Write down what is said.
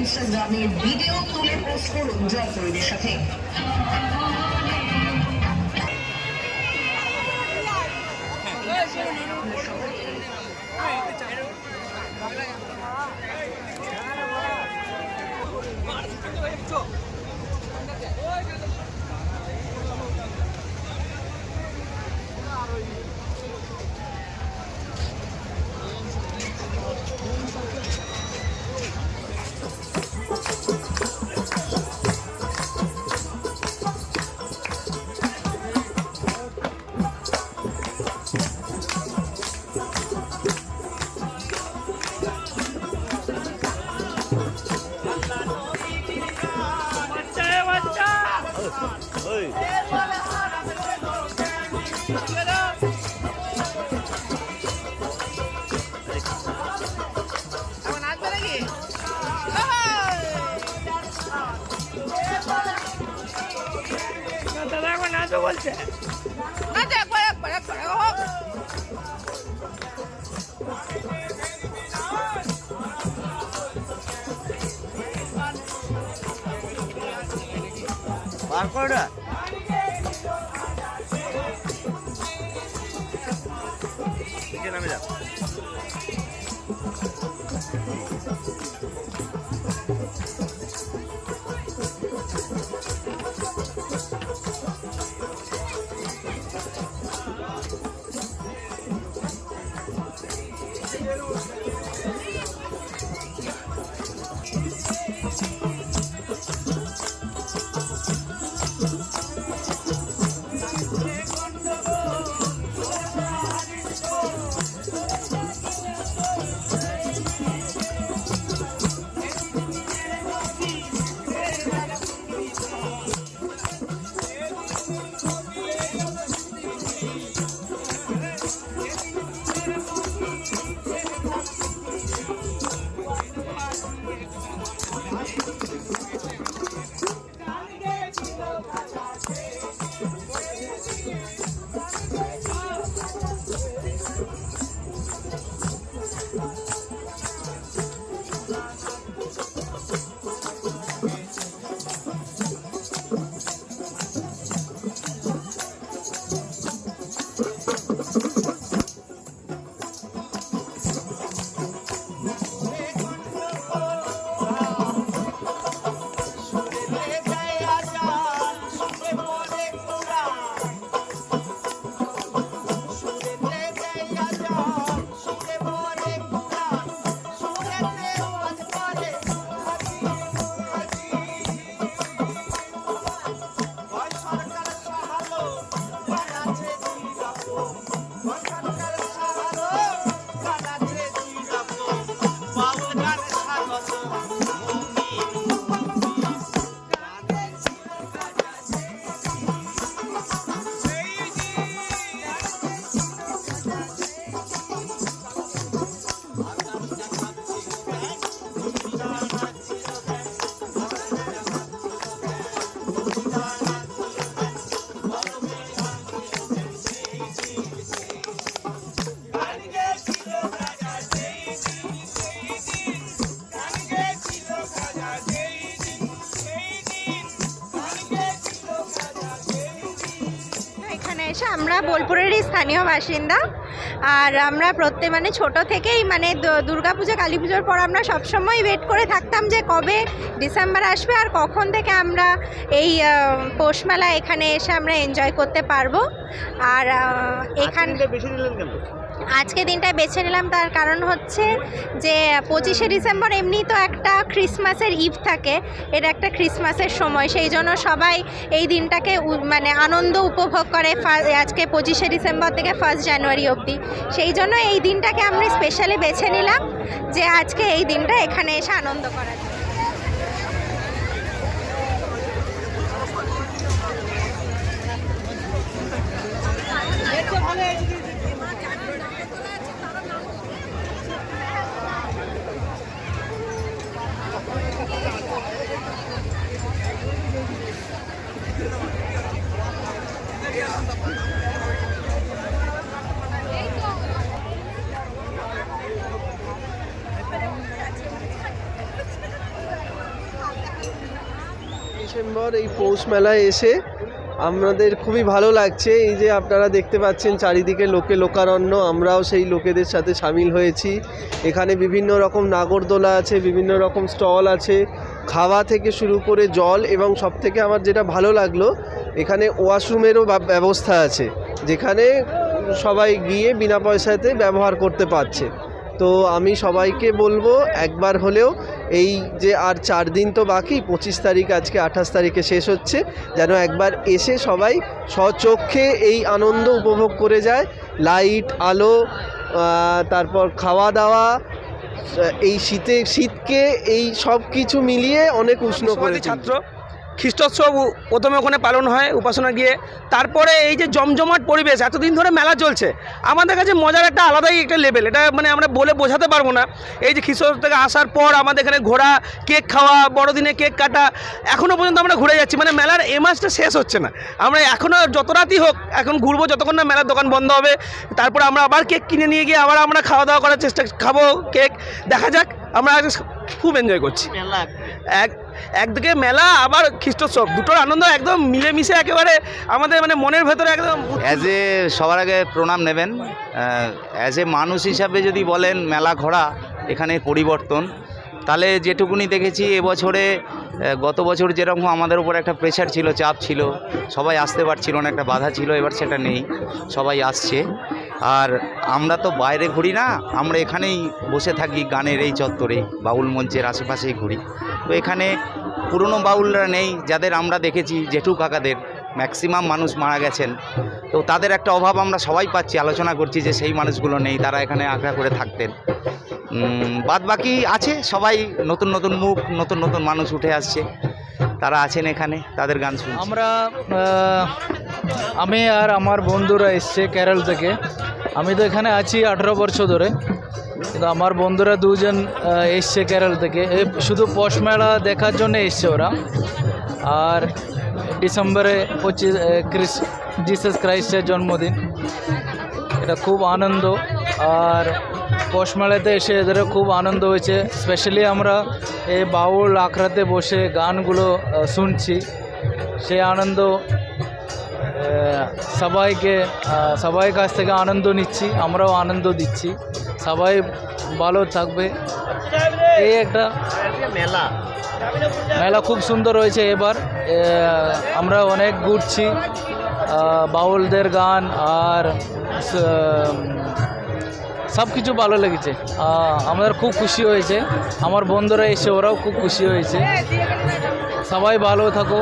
ইনস্টাগ্রামে ভিডিও তুলে পোস্ট করুন জয়পুরের সাথে। বলছে নামে যা। আমরা বোলপুরেরই স্থানীয় বাসিন্দা, আর আমরা মানে ছোট থেকেই মানে দুর্গাপূজা কালী পুজোর পর আমরা সবসময় ওয়েট করে থাকতাম যে কবে ডিসেম্বর আসবে আর কখন থেকে আমরা এই পৌষ মেলা এখানে এসে আমরা এনজয় করতে পারবো। আর এখানে আজকে দিনটা বেছে নিলাম তার কারণ হচ্ছে যে 25শে ডিসেম্বর এমনি তো একটা ক্রিসমাসের ইভ থাকে, এটা একটা ক্রিসমাসের সময়, সেই জন্য সবাই এই দিনটাকে মানে আনন্দ উপভোগ করে আজকে 25শে ডিসেম্বর থেকে 1 জানুয়ারি অবধি। সেই জন্য এই দিনটাকে আমরা স্পেশালি বেছে নিলাম যে আজকে এই দিনটা এখানে এসে আনন্দ করা যায়। ডিসেম্বর এই পৌষ মেলায় এসে আমাদের খুবই ভালো লাগছে। এই যে আপনারা দেখতে পাচ্ছেন চারিদিকে লোকে লোকারণ্য, আমরাও সেই লোকেদের সাথে সামিল হয়েছি। এখানে বিভিন্ন রকম নাগরদোলা আছে, বিভিন্ন রকম স্টল আছে, খাওয়া থেকে শুরু করে জল, এবং সবথেকে আমার যেটা ভালো লাগলো এখানে ওয়াশরুমেরও ব্যবস্থা আছে, যেখানে সবাই গিয়ে বিনা পয়সাতে ব্যবহার করতে পারছে। তো আমি সবাইকে বলবো একবার হলেও এই যে আর 4 দিন তো বাকি, 25 তারিখ আজকে 28 তারিখে শেষ হচ্ছে, যেন একবার এসে সবাই স্বচক্ষে এই আনন্দ উপভোগ করে যায়। লাইট, আলো, তারপর খাওয়া দাওয়া, এই শীতকে এই সব কিছু মিলিয়ে অনেক উষ্ণ করে ছাত্র খ্রিস্টোৎসব প্রথমে ওখানে পালন হয় উপাসনা গিয়ে, তারপরে এই যে জমজমাট পরিবেশ, এতদিন ধরে মেলা চলছে, আমাদের কাছে মজার একটা আলাদাই একটা লেভেল, এটা মানে আমরা বলে বোঝাতে পারবো না। এই যে খ্রিস্টোৎসব থেকে আসার পর আমাদের এখানে ঘোরা, কেক খাওয়া, বড়দিনে কেক কাটা, এখনও পর্যন্ত আমরা ঘুরে যাচ্ছি, মানে মেলার এ মাসটা শেষ হচ্ছে না। আমরা এখনও যত রাতই হোক এখন ঘুরবো, যতক্ষণ না মেলার দোকান বন্ধ হবে। তারপরে আমরা আবার কেক কিনে নিয়ে গিয়ে আবার আমরা খাওয়া দাওয়া করার চেষ্টা, খাবো কেক, দেখা যাক। আমরা খুব এনজয় করছি। একদিকে মেলা আবার খ্রিস্টোৎসব, দুটোর আনন্দ একদম মিলেমিশে একেবারে আমাদের মানে মনের ভেতরে একদম। সবার আগে প্রণাম নেবেন। অ্যাজ এ মানুষ হিসাবে যদি বলেন মেলা ঘোরা এখানে পরিবর্তন, তাহলে যেটুকুনি দেখেছি এবছরে, গত বছর যেরকম আমাদের উপর একটা প্রেশার ছিল, চাপ ছিল, সবাই আসতে পারছিল না, একটা বাধা ছিল, এবার সেটা নেই, সবাই আসছে। আর আমরা তো বাইরে ঘুরি না, আমরা এখানেই বসে থাকি গানের এই চত্বরে, বাউল মঞ্চের আশেপাশেই ঘুরি। তো এখানে পুরনো বাউলরা নেই, যাদের আমরা দেখেছি জেঠু কাকাদের, ম্যাক্সিমাম মানুষ মারা গেছেন, তো তাদের একটা অভাব আমরা সবাই পাচ্ছি, আলোচনা করছি যে সেই মানুষগুলো নেই, তারা এখানে আঁকড়া করে থাকতেন। বাদ বাকি আছে সবাই, নতুন নতুন মুখ, নতুন নতুন মানুষ উঠে আসছে, তারা আছেন এখানে, তাদের গান শুনছি। আমি আর আমার বন্ধুরা এসছে কেরল থেকে। আমি তো এখানে আছি 18 বছর ধরে, কিন্তু আমার বন্ধুরা 2 জন এসছে কেরল থেকে, শুধু পৌষ মেলা দেখার জন্য এসছে ওরা। আর ডিসেম্বরে 25 জিসাস ক্রাইস্টের জন্মদিন, এটা খুব আনন্দ। আর পৌষ মেলাতে এসে এদেরও খুব আনন্দ হয়েছে। স্পেশালি আমরা এই বাউল আখড়াতে বসে গানগুলো শুনছি, সেই আনন্দ সবাই কাছ থেকে আনন্দ নিচ্ছি, আমরাও আনন্দ দিচ্ছি। সবাই ভালো থাকবে। এই একটা মেলা খুব সুন্দর হয়েছে এবার। আমরা অনেক ঘুরছি, বাউলদের গান আর সব কিছু ভালো লেগেছে। আমাদের খুব খুশি হয়েছে, আমার বন্ধুরা এসে ওরাও খুব খুশি হয়েছে। সবাই ভালো থাকো।